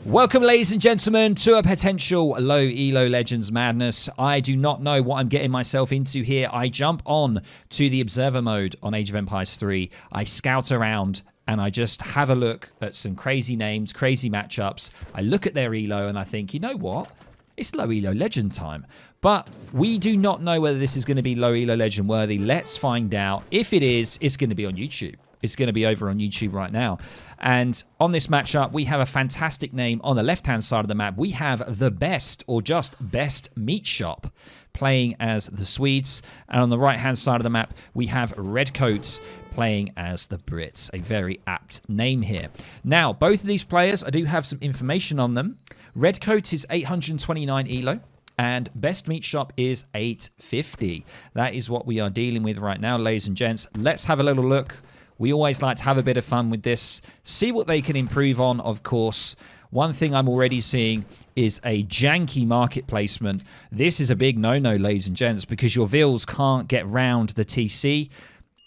Welcome, ladies and gentlemen, to a potential low ELO Legends madness. I do not know what I'm getting myself into here. I jump on to the observer mode on Age of Empires 3. I scout around and I just have a look at some crazy names, crazy matchups. I look at their ELO and I think, you know what? It's low ELO Legend time. But we do not know whether this is going to be low ELO Legend worthy. Let's find out. If it is, it's going to be on YouTube. It's going to be over on YouTube right now. And on this matchup, we have a fantastic name on the left-hand side of the map. We have the best, or just best, meat shop playing as the Swedes. And on the right-hand side of the map, we have Redcoats playing as the Brits. A very apt name here. Now, both of these players, I do have some information on them. Redcoats is 829 ELO. And best meat shop is 850. That is what we are dealing with right now, ladies and gents. Let's have a little look. We always like to have a bit of fun with this. See what they can improve on, of course. One thing I'm already seeing is a janky market placement. This is a big no-no, ladies and gents, because your Vils can't get round the TC.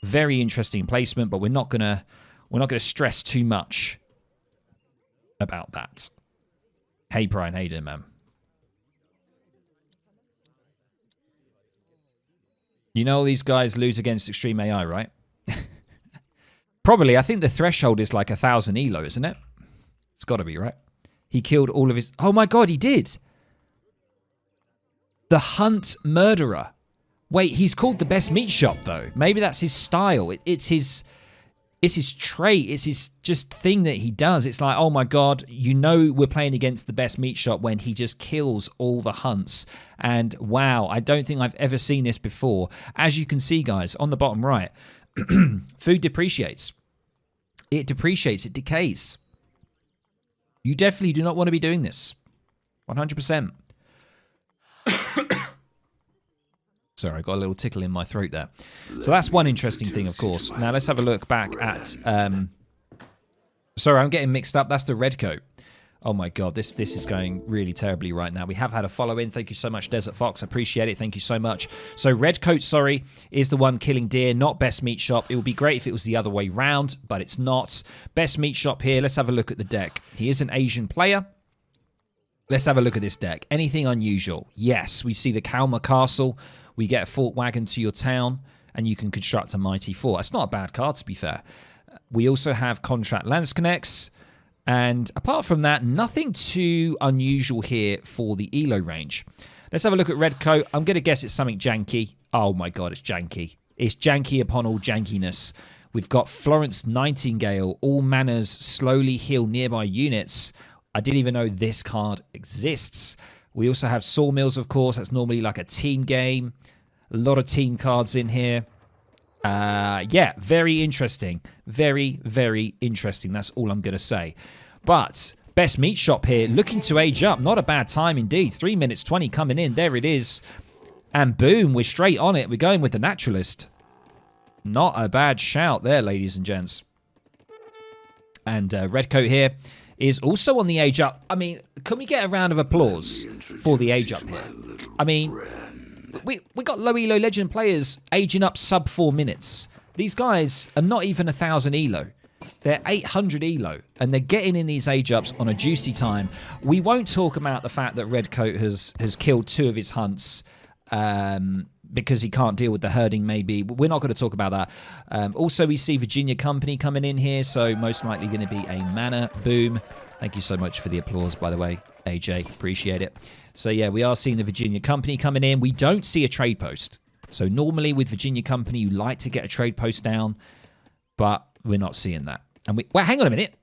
Very interesting placement, but we're not gonna stress too much about that. Hey, Brian, how you doing, man? You know these guys lose against Extreme AI, right? Probably. I think the threshold is like 1,000 ELO, isn't it? It's got to be, right? He killed all of his... Oh my god, he did! The Hunt Murderer. Wait, he's called the best meat shop, though. Maybe that's his style. It's his trait. It's his just thing that he does. It's like, oh my god, you know we're playing against the best meat shop when he just kills all the hunts. And wow, I don't think I've ever seen this before. As you can see, guys, on the bottom right, food depreciates. It depreciates. It decays. You definitely do not want to be doing this. 100%. Sorry, I got a little tickle in my throat there. So that's one interesting thing, of course. Now let's have a look back at... Sorry, I'm getting mixed up. That's the Redcoat. Oh my god, this is going really terribly right now. We have had a follow-in. Thank you so much, Desert Fox. Appreciate it. Thank you so much. So Redcoat, sorry, is the one killing deer, not best meat shop. It would be great if it was the other way round, but it's not. Best meat shop here. Let's have a look at the deck. He is an Asian player. Let's have a look at this deck. Anything unusual? Yes, we see the Kalmar Castle. We get a fort wagon to your town, and you can construct a mighty fort. It's not a bad card, to be fair. We also have Contract Landsknechts. And apart from that, nothing too unusual here for the ELO range. Let's have a look at Redcoat. I'm going to guess it's something janky. Oh my god, it's janky. It's janky upon all jankiness. We've got Florence Nightingale. All manners slowly heal nearby units. I didn't even know this card exists. We also have Sawmills, of course. That's normally like a team game. A lot of team cards in here. Yeah, very interesting. Very, very interesting. That's all I'm going to say. But best meat shop here, looking to age up. Not a bad time indeed. 3 minutes 20 coming in. There it is. And boom, we're straight on it. We're going with the naturalist. Not a bad shout there, ladies and gents. And Redcoat here is also on the age up. I mean, can we get a round of applause for the age up here? I mean... We got low ELO Legend players aging up sub 4 minutes. These guys are not even 1,000 ELO. They're 800 ELO, and they're getting in these age ups on a juicy time. We won't talk about the fact that Redcoat has killed 2 of his hunts because he can't deal with the herding, maybe. We're not going to talk about that. Also, we see Virginia Company coming in here, so most likely going to be a mana boom. Thank you so much for the applause, by the way, AJ. Appreciate it. So, yeah, we are seeing the Virginia Company coming in. We don't see a trade post. So, normally with Virginia Company, you like to get a trade post down, but we're not seeing that. And well, hang on a minute.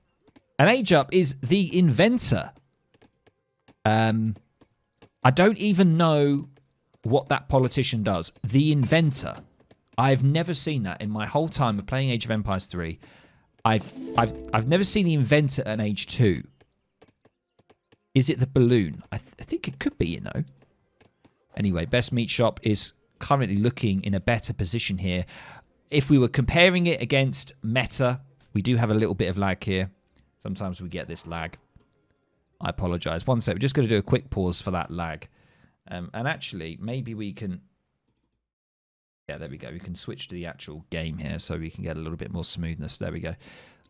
An age up is the Inventor. I don't even know what that politician does. The Inventor. I've never seen that in my whole time of playing Age of Empires 3. I've never seen the Inventor at age 2. Is it the balloon? I think it could be, you know. Anyway, best meat shop is currently looking in a better position here. If we were comparing it against meta, we do have a little bit of lag here. Sometimes we get this lag. I apologize. One sec. We're just going to do a quick pause for that lag. And actually, maybe we can... Yeah, there we go. We can switch to the actual game here so we can get a little bit more smoothness. There we go.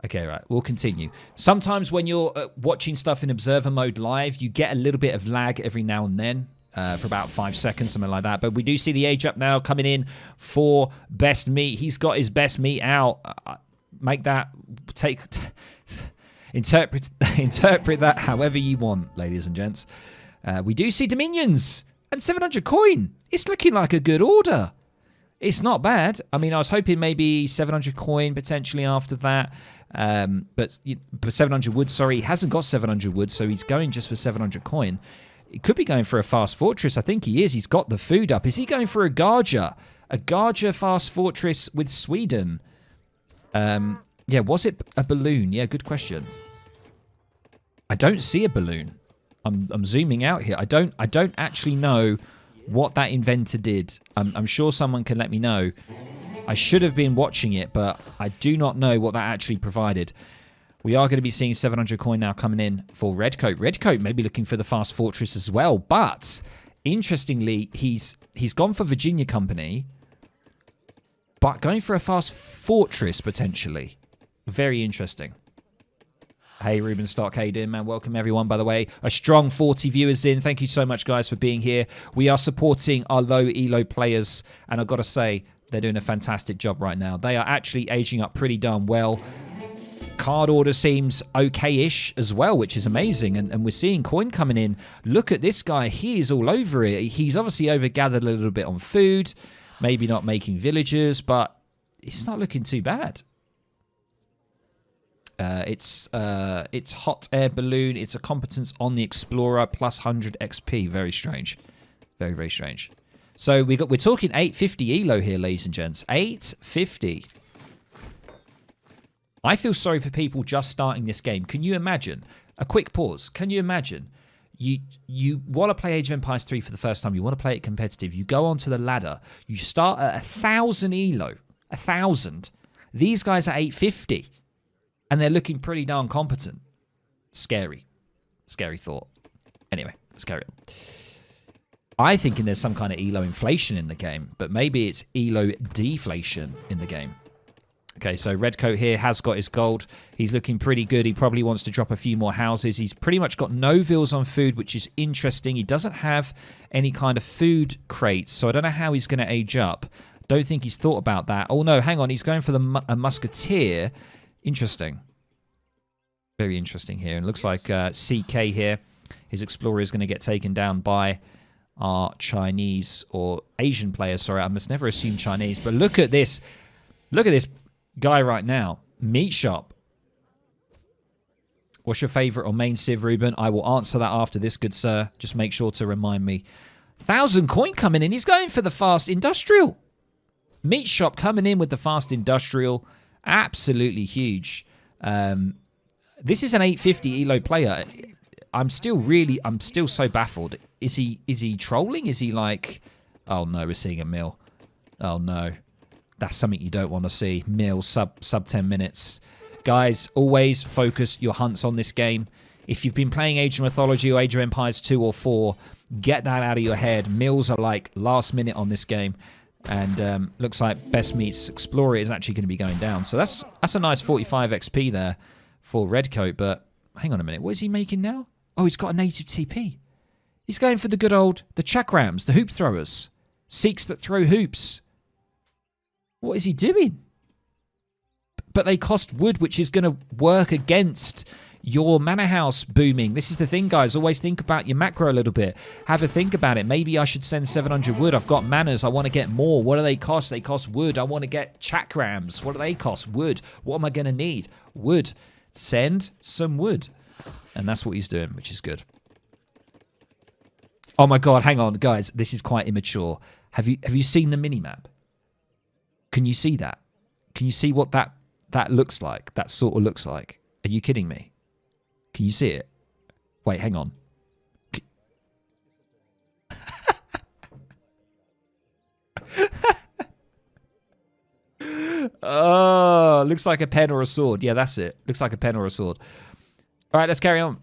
Okay, right. We'll continue. Sometimes when you're watching stuff in observer mode live, you get a little bit of lag every now and then for about 5 seconds, something like that. But we do see the age up now coming in for best meat. He's got his best meat out. Make that interpret that however you want, ladies and gents. We do see Dominions and 700 coin. It's looking like a good order. It's not bad. I mean, I was hoping maybe 700 coin potentially after that. But 700 wood, sorry. He hasn't got 700 wood, so he's going just for 700 coin. He could be going for a fast fortress. I think he is. He's got the food up. Is he going for a Garja? A Garja fast fortress with Sweden? Yeah, was it a balloon? Yeah, good question. I don't see a balloon. I'm zooming out here. I don't actually know what that inventor did. I'm sure someone can let me know. I should have been watching it, but I do not know what that actually provided. We are going to be seeing 700 coin now coming in for Redcoat. Redcoat may be looking for the fast fortress as well, but interestingly, he's gone for Virginia Company, but going for a fast fortress potentially. Very interesting. Hey, Ruben Stock, how you doing, man? Welcome, everyone, by the way. A strong 40 viewers in. Thank you so much, guys, for being here. We are supporting our low ELO players, and I've got to say, they're doing a fantastic job right now. They are actually aging up pretty darn well. Card order seems okay-ish as well, which is amazing, and we're seeing coin coming in. Look at this guy. He is all over it. He's obviously overgathered a little bit on food, maybe not making villagers, but it's not looking too bad. It's hot air balloon. It's a competence on the Explorer plus 100 XP. Very strange. Very, very strange. So we're talking 850 ELO here, ladies and gents. 850. I feel sorry for people just starting this game. Can you imagine? A quick pause. Can you imagine? You want to play Age of Empires 3 for the first time. You want to play it competitive. You go onto the ladder. You start at 1,000 ELO. 1,000. These guys are 850. And they're looking pretty darn competent. Scary. Scary thought. Anyway, let's carry on. I'm thinking there's some kind of ELO inflation in the game, but maybe it's ELO deflation in the game. Okay, so Redcoat here has got his gold. He's looking pretty good. He probably wants to drop a few more houses. He's pretty much got no vills on food, which is interesting. He doesn't have any kind of food crates, so I don't know how he's going to age up. Don't think he's thought about that. Oh, no, hang on. He's going for a musketeer. Interesting. Very interesting here. And looks like CK here, his Explorer, is going to get taken down by our Chinese or Asian players. Sorry, I must never assume Chinese. But look at this. Look at this guy right now. Meat shop. What's your favorite or main civ, Ruben? I will answer that after this, good sir. Just make sure to remind me. 1,000 coin coming in. He's going for the fast industrial. Meat shop coming in with the fast industrial. Absolutely huge. This is an 850 ELO player. I'm still so baffled. Is he trolling? Is he like, oh no, we're seeing a mill. Oh no. That's something you don't want to see. Mill sub 10 minutes. Guys, always focus your hunts on this game. If you've been playing Age of Mythology or Age of Empires 2 or 4, get that out of your head. Mills are like last minute on this game. And looks like Best Meets Explorer is actually going to be going down. So that's a nice 45 XP there for Redcoat. But hang on a minute. What is he making now? Oh, he's got a native TP. He's going for the good old, the chakrams, the hoop throwers. Seeks that throw hoops. What is he doing? But they cost wood, which is going to work against your manor house booming. This is the thing, guys. Always think about your macro a little bit. Have a think about it. Maybe I should send 700 wood. I've got manors. I want to get more. What do they cost? They cost wood. I want to get chakrams. What do they cost? Wood. What am I going to need? Wood. Send some wood. And that's what he's doing, which is good. Oh my God, hang on, guys. This is quite immature. Have you seen the minimap? Can you see that? Can you see what that looks like? That sort of looks like. Are you kidding me? Can you see it? Wait, hang on. Oh, looks like a pen or a sword. Yeah, that's it. Looks like a pen or a sword. All right, let's carry on.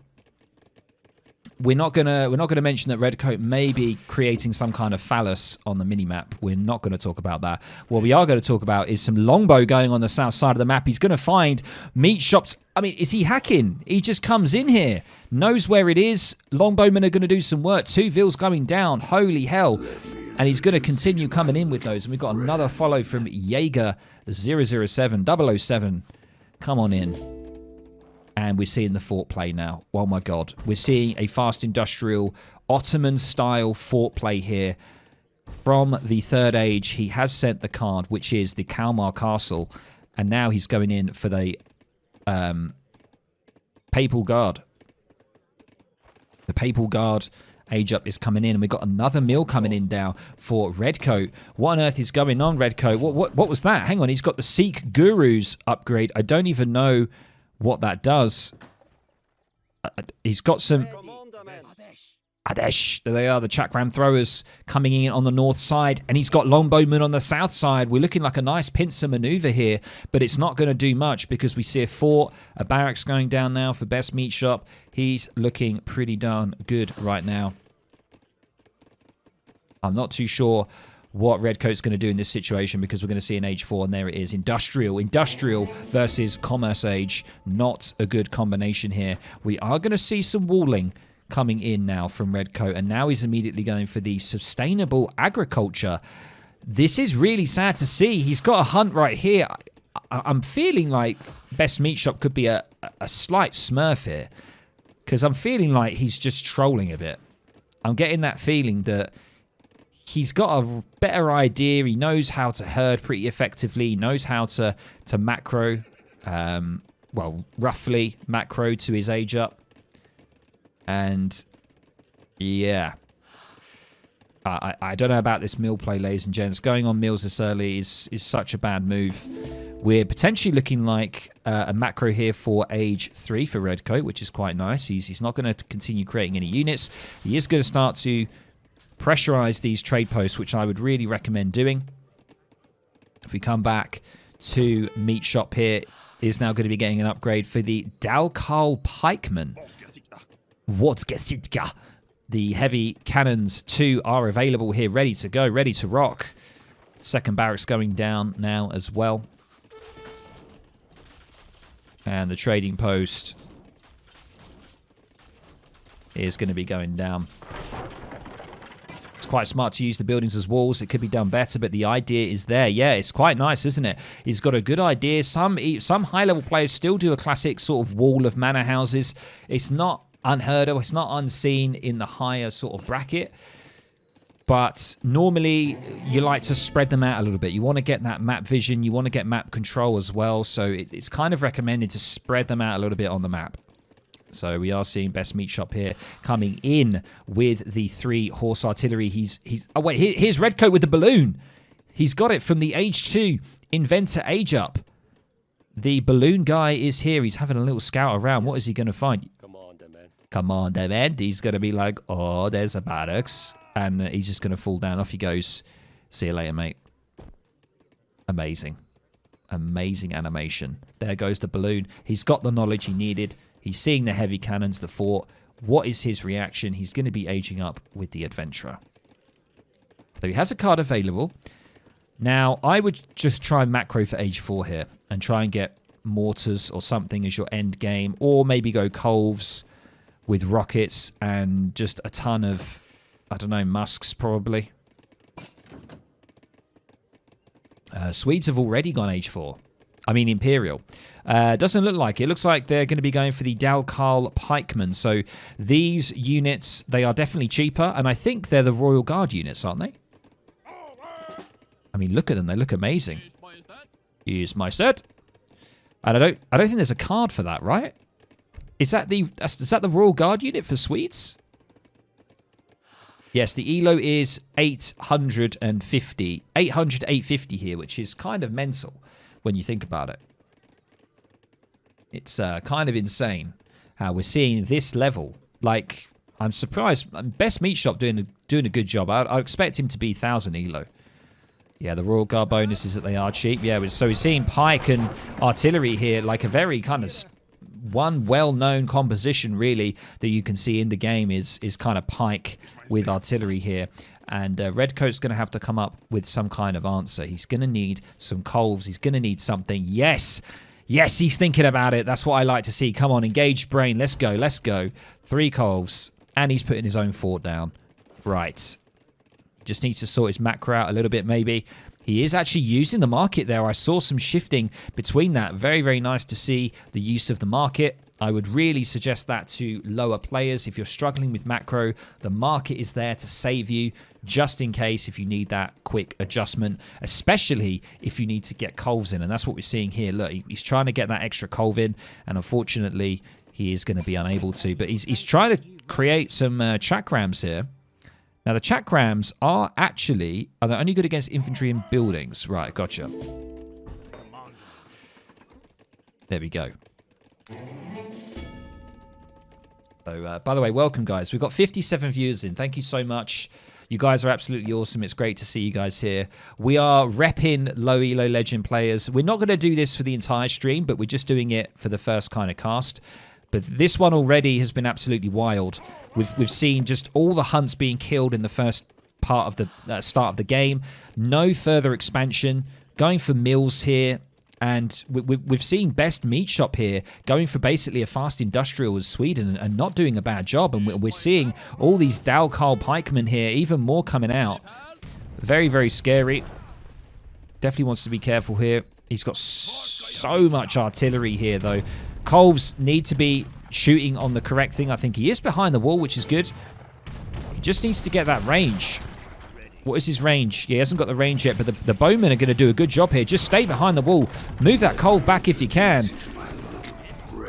we're not gonna mention that Redcoat may be creating some kind of phallus on the minimap. We're not going to talk about that. What we are going to talk about is some longbow going on the south side of the map. He's going to find meat shops. I mean, is he hacking? He just comes in here, knows where it is. Longbowmen are going to do some work. 2 Vils going down. Holy hell. And he's going to continue coming in with those. And we've got another follow from Jaeger 007, 007. Come on in. And we're seeing the fort play now. Oh my god. We're seeing a fast industrial Ottoman-style fort play here. From the Third Age, he has sent the card, which is the Kalmar Castle. And now he's going in for the Papal Guard. The Papal Guard age up is coming in. And we've got another mill coming in now for Redcoat. What on earth is going on, Redcoat? What was that? Hang on. He's got the Sikh Gurus upgrade. I don't even know what that does. He's got some Adesh. There they are, the Chakram throwers coming in on the north side, and he's got longbowmen on the south side. We're looking like a nice pincer maneuver here, but it's not going to do much because we see a fort, a barracks going down now for best meat shop. He's looking pretty darn good right now. I'm not too sure what Redcoat's going to do in this situation because we're going to see an Age 4, and there it is. Industrial versus Commerce Age. Not a good combination here. We are going to see some walling coming in now from Redcoat, and now he's immediately going for the sustainable agriculture. This is really sad to see. He's got a hunt right here. I'm feeling like Best Meat Shop could be a slight smurf here because I'm feeling like he's just trolling a bit. I'm getting that feeling that he's got a better idea. He knows how to herd pretty effectively. He knows how to macro, well, roughly macro to his age up. And, yeah. I don't know about this mill play, ladies and gents. Going on mills this early is such a bad move. We're potentially looking like a macro here for Age 3 for Redcoat, which is quite nice. He's not going to continue creating any units. He is going to start to pressurize these trade posts, which I would really recommend doing. If we come back to Meat Shop here, is now going to be getting an upgrade for the Dalkarl Pikeman. The heavy cannons 2 are available here, ready to go, ready to rock. Second barracks going down now as well. And the trading post is going to be going down. It's quite smart to use the buildings as walls. It could be done better, but the idea is there. Yeah, it's quite nice, isn't it? He's got a good idea. Some high-level players still do a classic sort of wall of manor houses. It's not unheard of. It's not unseen in the higher sort of bracket. But normally, you like to spread them out a little bit. You want to get that map vision. You want to get map control as well. So it's kind of recommended to spread them out a little bit on the map. So we are seeing Best Meat Shop here coming in with the 3 horse artillery. Oh wait, here's Redcoat with the balloon. He's got it from the Age 2 Inventor Age Up. The balloon guy is here. He's having a little scout around. What is he going to find? Commander man. He's going to be like, oh, there's a barracks. And he's just going to fall down. Off he goes. See you later, mate. Amazing. Amazing animation. There goes the balloon. He's got the knowledge he needed. He's seeing the heavy cannons, the fort. What is his reaction? He's going to be aging up with the Adventurer. So he has a card available. Now, I would just try macro for Age 4 here and try and get mortars or something as your end game. Or maybe go Colves with rockets and just a ton of, I don't know, musks probably. Swedes have already gone Age 4. I mean Imperial. Doesn't look like it. Looks like they're going to be going for the Dalkarl Pikemen. So these units, they are definitely cheaper. And I think they're the Royal Guard units, aren't they? I mean, look at them. They look amazing. Here's my set. And I don't think there's a card for that, right? Is that the Royal Guard unit for Swedes? Yes, the ELO is 850. 800 to 850 here, which is kind of mental when you think about it. It's kind of insane how we're seeing this level. Like, I'm surprised. Best Meat Shop doing a good job. I expect him to be 1,000 ELO. Yeah, the Royal Guard bonus is that they are cheap. Yeah, so we're seeing Pike and Artillery here, like a very kind of one well-known composition, really, that you can see in the game is kind of pike with artillery here. And Redcoat's going to have to come up with some kind of answer. He's going to need some colves. He's going to need something. Yes. Yes, he's thinking about it. That's what I like to see. Come on, engaged brain. Let's go. Let's go. 3 colves. And he's putting his own fort down. Right. Just needs to sort his macro out a little bit, maybe. He is actually using the market there. I saw some shifting between that. Very, very nice to see the use of the market. I would really suggest that to lower players. If you're struggling with macro, the market is there to save you, just in case if you need that quick adjustment, especially if you need to get colves in. And that's what we're seeing here. Look, he's trying to get that extra colv in, and unfortunately, he is going to be unable to. But he's trying to create some chakrams here. Now, the chakrams are they only good against infantry and buildings? Right, gotcha. There we go. So, by the way, welcome, guys. We've got 57 viewers in. Thank you so much. You guys are absolutely awesome. It's great to see you guys here. We are repping low elo legend players. We're not going to do this for the entire stream, but we're just doing it for the first kind of cast. But this one already has been absolutely wild. We've seen just all the hunts being killed in the first part of the start of the game. No further expansion. Going for mills here. And we've seen Best Meat Shop here going for basically a fast industrial as Sweden and not doing a bad job. And we're seeing all these Dalkarl pikemen here, even more coming out. Very, very scary. Definitely wants to be careful here. He's got so much artillery here, though. Colves need to be shooting on the correct thing. I think he is behind the wall, which is good. He just needs to get that range. What is his range? Yeah, he hasn't got the range yet, but the bowmen are going to do a good job here. Just stay behind the wall. Move that colv back if you can.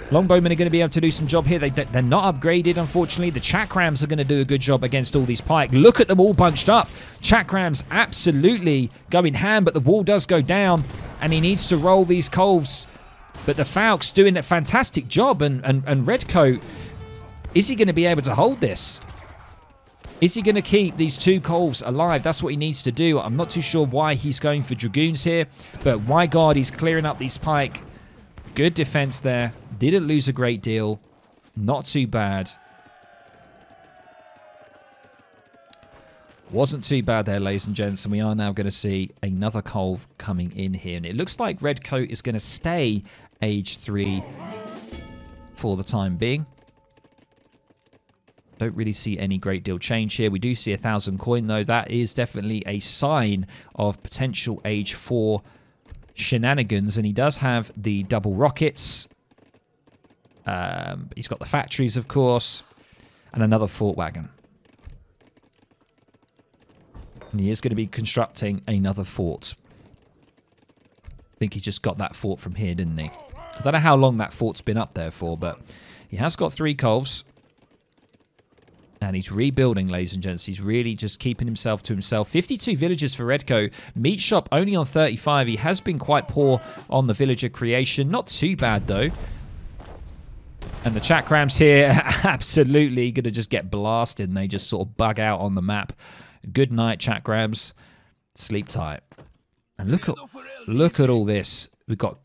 Longbowmen are going to be able to do some job here. They're not upgraded, unfortunately. The chakrams are going to do a good job against all these pike. Look at them all bunched up. Chakrams absolutely going ham, but the wall does go down, and he needs to roll these colves. But the Falk's doing a fantastic job, and Redcoat, is he going to be able to hold this? Is he going to keep these 2 colves alive? That's what he needs to do. I'm not too sure why he's going for dragoons here, but my God, he's clearing up these pike. Good defense there. Didn't lose a great deal. Not too bad. Wasn't too bad there, ladies and gents, and we are now going to see another colv coming in here. And it looks like Redcoat is going to stay age 3 for the time being. Don't really see any great deal change here. We do see 1,000 coin, though. That is definitely a sign of potential age 4 shenanigans. And he does have the double rockets. He's got the factories, of course, and another fort wagon. And he is going to be constructing another fort. I think he just got that fort from here, didn't he? I don't know how long that fort's been up there for, but he has got 3 colves. And he's rebuilding, ladies and gents. He's really just keeping himself to himself. 52 villagers for Redco. Meat Shop only on 35. He has been quite poor on the villager creation. Not too bad, though. And the chakrams here absolutely going to just get blasted. And they just sort of bug out on the map. Good night, chakrams. Sleep tight. And look at all this. We've got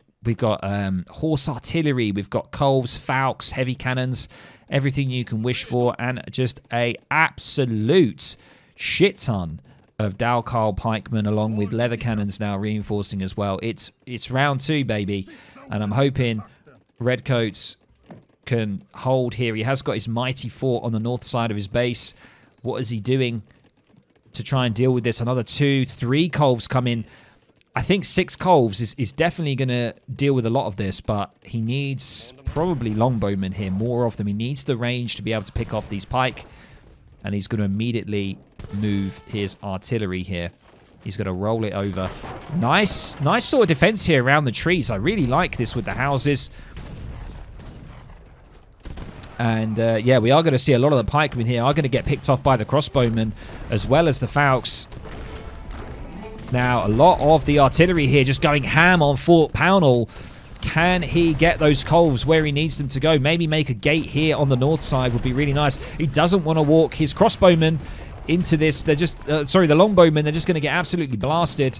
horse artillery. We've got colves, falcons, heavy cannons. Everything you can wish for, and just a absolute shit ton of Dalkarl pikemen, along with leather cannons now reinforcing as well. It's round 2, baby, and I'm hoping Redcoats can hold here. He has got his mighty fort on the north side of his base. What is he doing to try and deal with this? Another 2, 3 colves come in. I think 6 colves is definitely going to deal with a lot of this, but he needs probably longbowmen here, more of them. He needs the range to be able to pick off these pike, and he's going to immediately move his artillery here. He's going to roll it over. Nice sort of defense here around the trees. I really like this with the houses. And yeah, we are going to see a lot of the pikemen here are going to get picked off by the crossbowmen as well as the falcons. Now, a lot of the artillery here just going ham on Fort Pownall. Can he get those colves where he needs them to go? Maybe make a gate here on the north side would be really nice. He doesn't want to walk his crossbowmen into this. They're just, sorry, the longbowmen, they're just going to get absolutely blasted.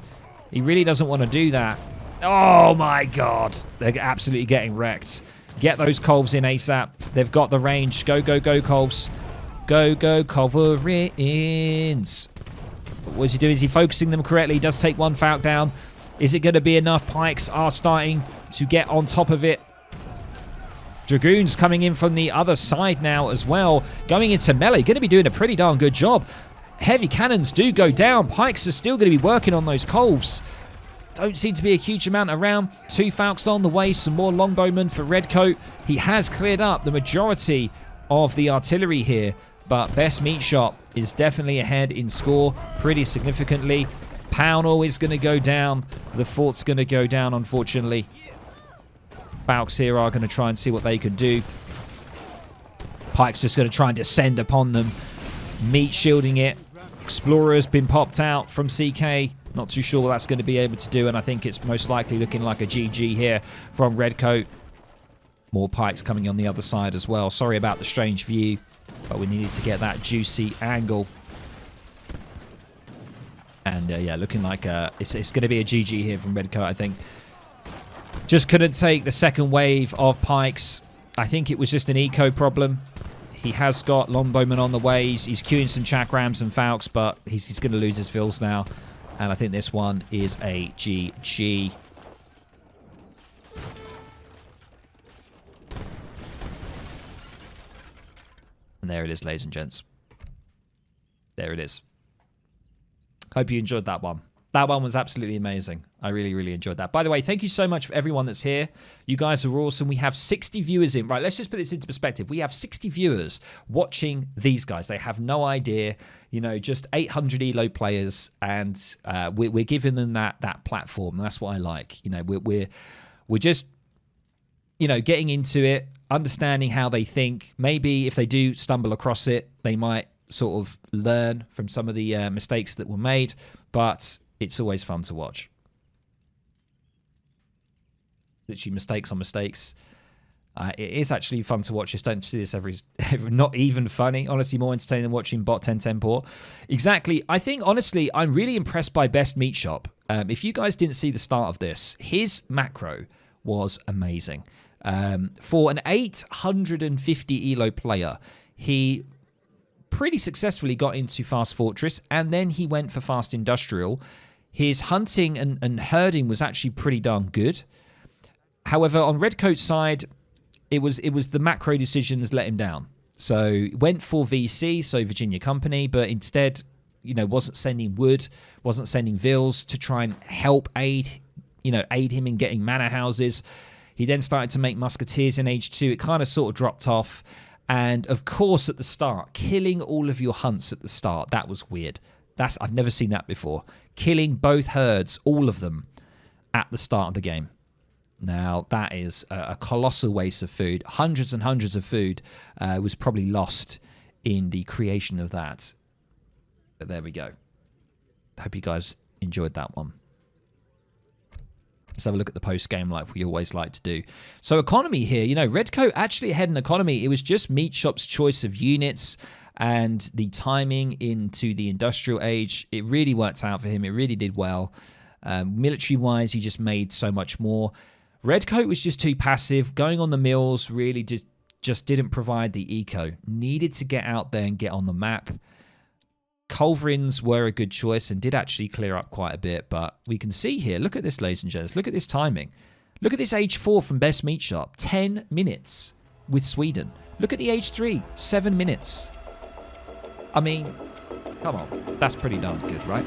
He really doesn't want to do that. Oh my God. They're absolutely getting wrecked. Get those Colves in ASAP. They've got the range. Go, go, go, Colves. Go, go, Culverins. What is he doing? Is he focusing them correctly? He does take one Falcon down. Is it going to be enough? Pikes are starting to get on top of it. Dragoons coming in from the other side now as well. Going into melee. Going to be doing a pretty darn good job. Heavy cannons do go down. Pikes are still going to be working on those Colves. Don't seem to be a huge amount around. 2 Falcons on the way. Some more longbowmen for Redcoat. He has cleared up the majority of the artillery here. But Best Meat Shop is definitely ahead in score pretty significantly. Pownall is going to go down. The fort's going to go down, unfortunately. Falcons here are going to try and see what they can do. Pike's just going to try and descend upon them. Meat shielding it. Explorer's been popped out from CK. Not too sure what that's going to be able to do, and I think it's most likely looking like a GG here from Redcoat. More Pikes coming on the other side as well. Sorry about the strange view, but we needed to get that juicy angle. And yeah, looking like it's going to be a GG here from Redcoat, I think. Just couldn't take the second wave of Pikes. I think it was just an eco problem. He has got longbowmen on the way. He's queuing some chakrams and Falcons, but he's going to lose his fills now. And I think this one is a GG. And there it is, ladies and gents. There it is. Hope you enjoyed that one. That one was absolutely amazing. I really, really enjoyed that. By the way, thank you so much for everyone that's here. You guys are awesome. We have 60 viewers in. Right, let's just put this into perspective. We have 60 viewers watching these guys. They have no idea. You know, just 800 ELO players, and we're giving them that platform. And that's what I like. You know, we're just, you know, getting into it, understanding how they think. Maybe if they do stumble across it, they might sort of learn from some of the mistakes that were made. But it's always fun to watch. Literally mistakes on mistakes. It is actually fun to watch. Just don't see this every not even funny. Honestly, more entertaining than watching Bot 1010 Port. Exactly. I think, honestly, I'm really impressed by Best Meat Shop. If you guys didn't see the start of this, his macro was amazing. For an 850 ELO player, he pretty successfully got into Fast Fortress, and then he went for Fast Industrial. His hunting and herding was actually pretty darn good. However, on Redcoat's side, it was the macro decisions let him down. So went for VC, so Virginia Company, but instead, you know, wasn't sending wood, wasn't sending vills to try and help aid him in getting manor houses. He then started to make musketeers in Age 2. It kind of sort of dropped off. And of course, at the start, killing all of your hunts at the start, that was weird. I've never seen that before. Killing both herds, all of them, at the start of the game. Now, that is a colossal waste of food. Hundreds and hundreds of food was probably lost in the creation of that. But there we go. Hope you guys enjoyed that one. Let's have a look at the post-game like we always like to do. So economy here, you know, Redcoat actually ahead in economy. It was just Meat Shop's choice of units and the timing into the industrial age. It really worked out for him. It really did well. Military-wise, he just made so much more. Redcoat was just too passive. Going on the mills really just didn't provide the eco. Needed to get out there and get on the map. Culverins were a good choice and did actually clear up quite a bit, but we can see here, look at this, ladies and gents, look at this timing. Look at this Age 4 from Best Meat Shop, 10 minutes with Sweden. Look at the Age 3, 7 minutes. I mean, come on, that's pretty darn good, right?